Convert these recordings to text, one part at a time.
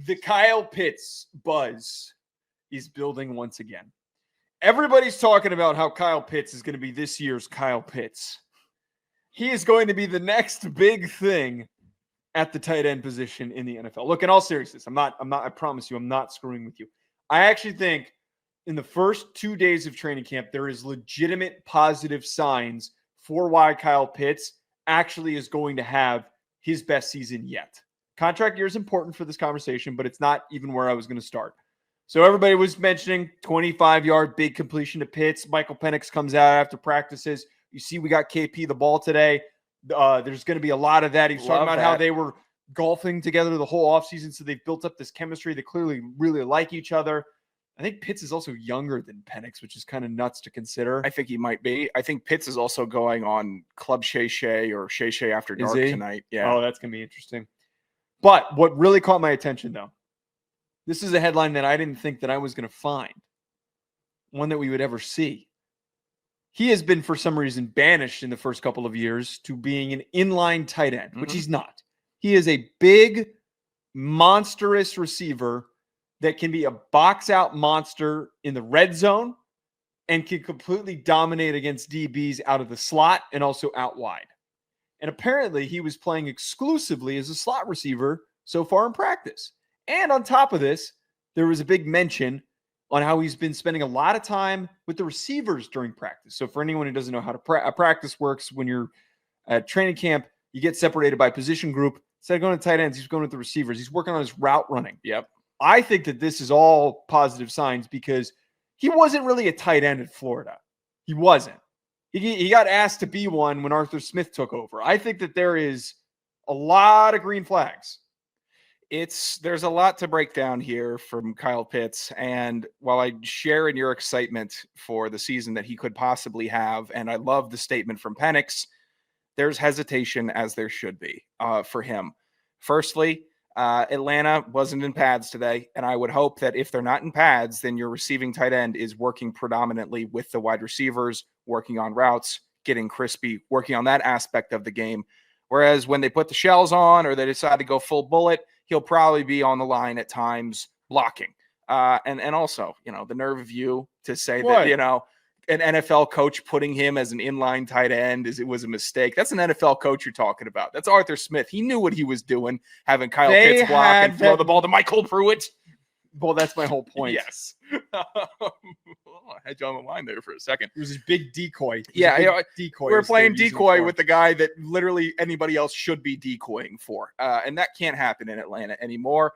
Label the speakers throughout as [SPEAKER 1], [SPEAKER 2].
[SPEAKER 1] The Kyle Pitts buzz is building once again. Everybody's talking about how Kyle Pitts is going to be this year's Kyle Pitts. He is going to be the next big thing at the tight end position in the NFL. Look, in all seriousness, I promise you, I'm not screwing with you. I actually think in the first 2 days of training camp, there is legitimate positive signs for why Kyle Pitts actually is going to have his best season yet. Contract year is important for this conversation, but it's not even where I was going to start. So everybody was mentioning 25-yard big completion to Pitts. Michael Penix comes out after practices. You see we got KP the ball today. There's going to be a lot of that. He was talking about how they were golfing together the whole offseason, so they've built up this chemistry. They clearly really like each other. I think Pitts is also younger than Penix, which is kind of nuts to consider.
[SPEAKER 2] I think he might be. I think Pitts is also going on Club Shay Shay or Shay Shay After Dark tonight. Yeah.
[SPEAKER 1] Oh, that's going to be interesting. But what really caught my attention, though, this is a headline that I didn't think that I was going to find, one that we would ever see. He has been, for some reason, banished in the first couple of years to being an inline tight end, which he's not. He is a big, monstrous receiver that can be a box-out monster in the red zone and can completely dominate against DBs out of the slot and also out wide. And apparently, he was playing exclusively as a slot receiver so far in practice. And on top of this, there was a big mention on how he's been spending a lot of time with the receivers during practice. So for anyone who doesn't know how to practice works, when you're at training camp, you get separated by position group. Instead of going to tight ends, he's going with the receivers. He's working on his route running.
[SPEAKER 2] Yep.
[SPEAKER 1] I think that this is all positive signs because he wasn't really a tight end at Florida. He wasn't. He got asked to be one when Arthur Smith took over. I think that there is a lot of green flags.
[SPEAKER 2] There's a lot to break down here from Kyle Pitts. And while I share in your excitement for the season that he could possibly have, and I love the statement from Penix, there's hesitation as there should be for him. Firstly, Atlanta wasn't in pads today. And I would hope that if they're not in pads, then your receiving tight end is working predominantly with the wide receivers, working on routes, getting crispy, working on that aspect of the game. Whereas when they put the shells on or they decide to go full bullet, he'll probably be on the line at times blocking. And also, the nerve of you to say that, an NFL coach putting him as an inline tight end it was a mistake. That's an NFL coach you're talking about. That's Arthur Smith. He knew what he was doing, having Kyle Pitts block and throw the ball to Michael Pruitt.
[SPEAKER 1] Well, that's my whole point.
[SPEAKER 2] Yes. I had you on the line there for a second.
[SPEAKER 1] It was his big decoy.
[SPEAKER 2] Decoy. We're playing decoy with the guy that literally anybody else should be decoying for. And that can't happen in Atlanta anymore.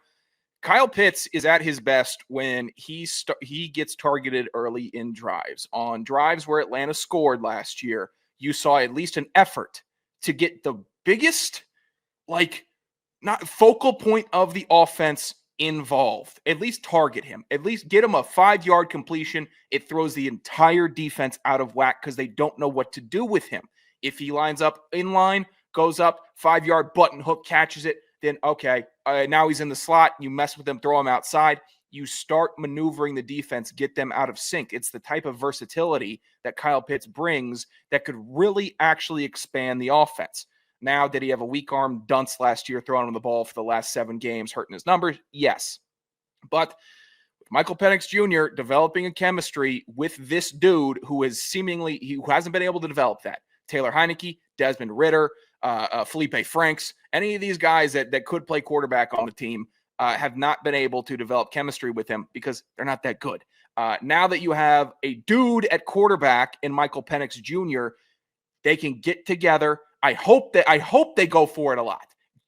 [SPEAKER 2] Kyle Pitts is at his best when he gets targeted early in drives. On drives where Atlanta scored last year, you saw at least an effort to get the biggest, not focal point of the offense involved. At least target him. At least get him a 5-yard completion. It throws the entire defense out of whack because they don't know what to do with him. If he lines up in line, goes up, 5-yard button hook, catches it, then okay, now he's in the slot. You mess with him, throw him outside. You start maneuvering the defense, get them out of sync. It's the type of versatility that Kyle Pitts brings that could really actually expand the offense. Now, did he have a weak arm dunce last year throwing him the ball for the last 7 games, hurting his numbers? Yes. But Michael Penix Jr. developing a chemistry with this dude who hasn't been able to develop that. Taylor Heineke, Desmond Ridder, Felipe Franks, any of these guys that could play quarterback on the team have not been able to develop chemistry with him because they're not that good. Now that you have a dude at quarterback in Michael Penix Jr., they can get together. I hope they go for it a lot.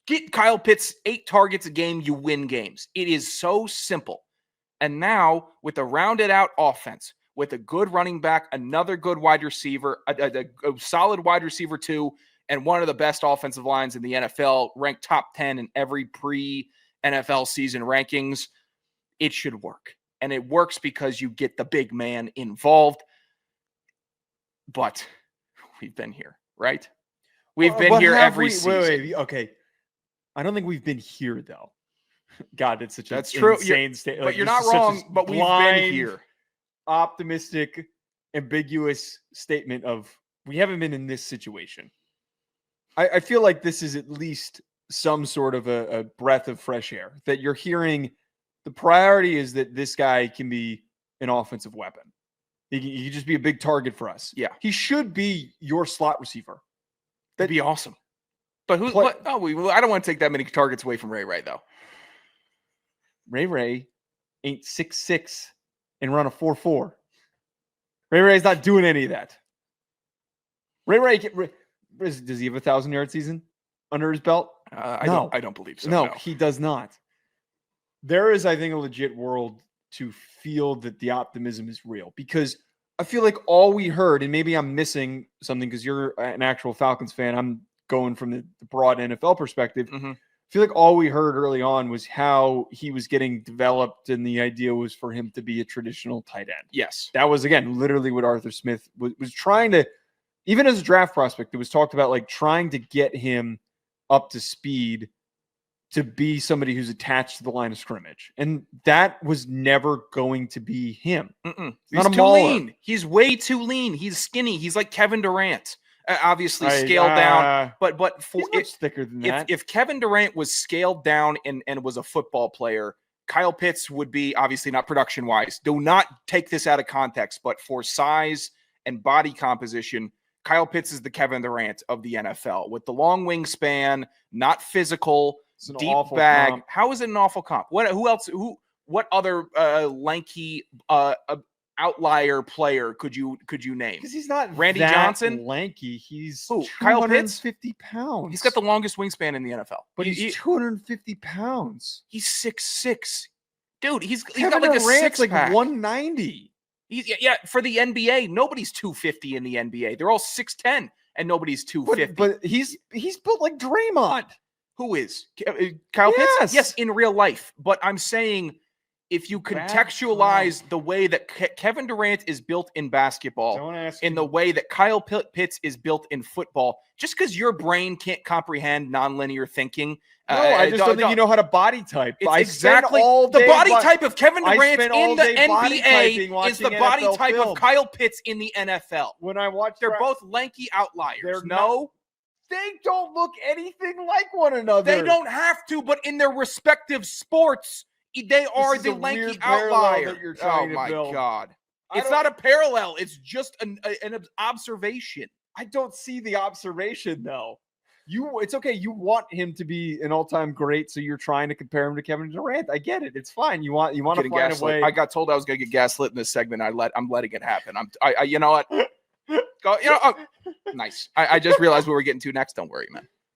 [SPEAKER 2] Get Kyle Pitts 8 targets a game, you win games. It is so simple. And now with a rounded out offense, with a good running back, another good wide receiver, a solid wide receiver too, and one of the best offensive lines in the NFL, ranked top 10 in every pre-NFL season rankings, it should work. And it works because you get the big man involved. But we've been here, right? We've been here every season.
[SPEAKER 1] Wait, okay. I don't think we've been here, though. God, it's such an insane statement.
[SPEAKER 2] But you're not wrong, but we've been here.
[SPEAKER 1] Optimistic, ambiguous statement of we haven't been in this situation. I feel like this is at least some sort of a breath of fresh air, that you're hearing the priority is that this guy can be an offensive weapon. He can just be a big target for us.
[SPEAKER 2] Yeah.
[SPEAKER 1] He should be your slot receiver.
[SPEAKER 2] That'd be awesome. But I don't want to take that many targets away from Ray though.
[SPEAKER 1] Ray ain't 6'6" and run a 4.4. Ray's not doing any of that. Ray does he have a 1,000-yard season under his belt?
[SPEAKER 2] I don't believe so.
[SPEAKER 1] No, he does not. There is, I think, a legit world to feel that the optimism is real, because I feel like all we heard, and maybe I'm missing something because you're an actual Falcons fan, I'm going from the broad NFL perspective.
[SPEAKER 2] Mm-hmm.
[SPEAKER 1] I feel like all we heard early on was how he was getting developed, and the idea was for him to be a traditional tight end.
[SPEAKER 2] Yes.
[SPEAKER 1] That was, again, literally what Arthur Smith was trying to, even as a draft prospect, it was talked about like trying to get him up to speed to be somebody who's attached to the line of scrimmage. And that was never going to be him.
[SPEAKER 2] He's too lean. He's way too lean. He's skinny. He's like Kevin Durant. Obviously scaled down, but
[SPEAKER 1] he's much thicker than that.
[SPEAKER 2] If Kevin Durant was scaled down and was a football player, Kyle Pitts would be, obviously not production wise. Do not take this out of context, but for size and body composition, Kyle Pitts is the Kevin Durant of the NFL with the long wingspan, not physical, deep bag. Comp. How is it an awful comp? What other lanky outlier player could you name?
[SPEAKER 1] Because he's not
[SPEAKER 2] Randy Johnson
[SPEAKER 1] lanky. He's
[SPEAKER 2] Kyle Pitts,
[SPEAKER 1] 50 pounds.
[SPEAKER 2] He's got the longest wingspan in the NFL.
[SPEAKER 1] But he's 250 pounds.
[SPEAKER 2] He's 6'6". Dude, he's
[SPEAKER 1] got like a six-pack. Like 190.
[SPEAKER 2] Yeah, for the NBA, nobody's 250 in the NBA. They're all 6'10", and nobody's 250.
[SPEAKER 1] But he's built like Draymond.
[SPEAKER 2] Who is? Kyle Pitts? Yes, in real life. But I'm saying, if you contextualize the way that Kevin Durant is built in basketball, in the way that Kyle Pitts is built in football, just because your brain can't comprehend nonlinear thinking.
[SPEAKER 1] No, I just don't think you know how to body type.
[SPEAKER 2] It's exactly the body type of Kevin Durant in the NBA is the body type of Kyle Pitts in the NFL.
[SPEAKER 1] When I watch,
[SPEAKER 2] they're both lanky outliers.
[SPEAKER 1] They don't look anything like one another.
[SPEAKER 2] They don't have to, but in their respective sports, they are the lanky outlier. Oh my God. It's not a parallel. It's just an observation.
[SPEAKER 1] I don't see the observation though. It's okay. You want him to be an all-time great, so you're trying to compare him to Kevin Durant. I get it. It's fine. You want to find a way.
[SPEAKER 2] I got told I was going to get gaslit in this segment. I'm letting it happen. You know what? Nice. I just realized what we're getting to next. Don't worry, man.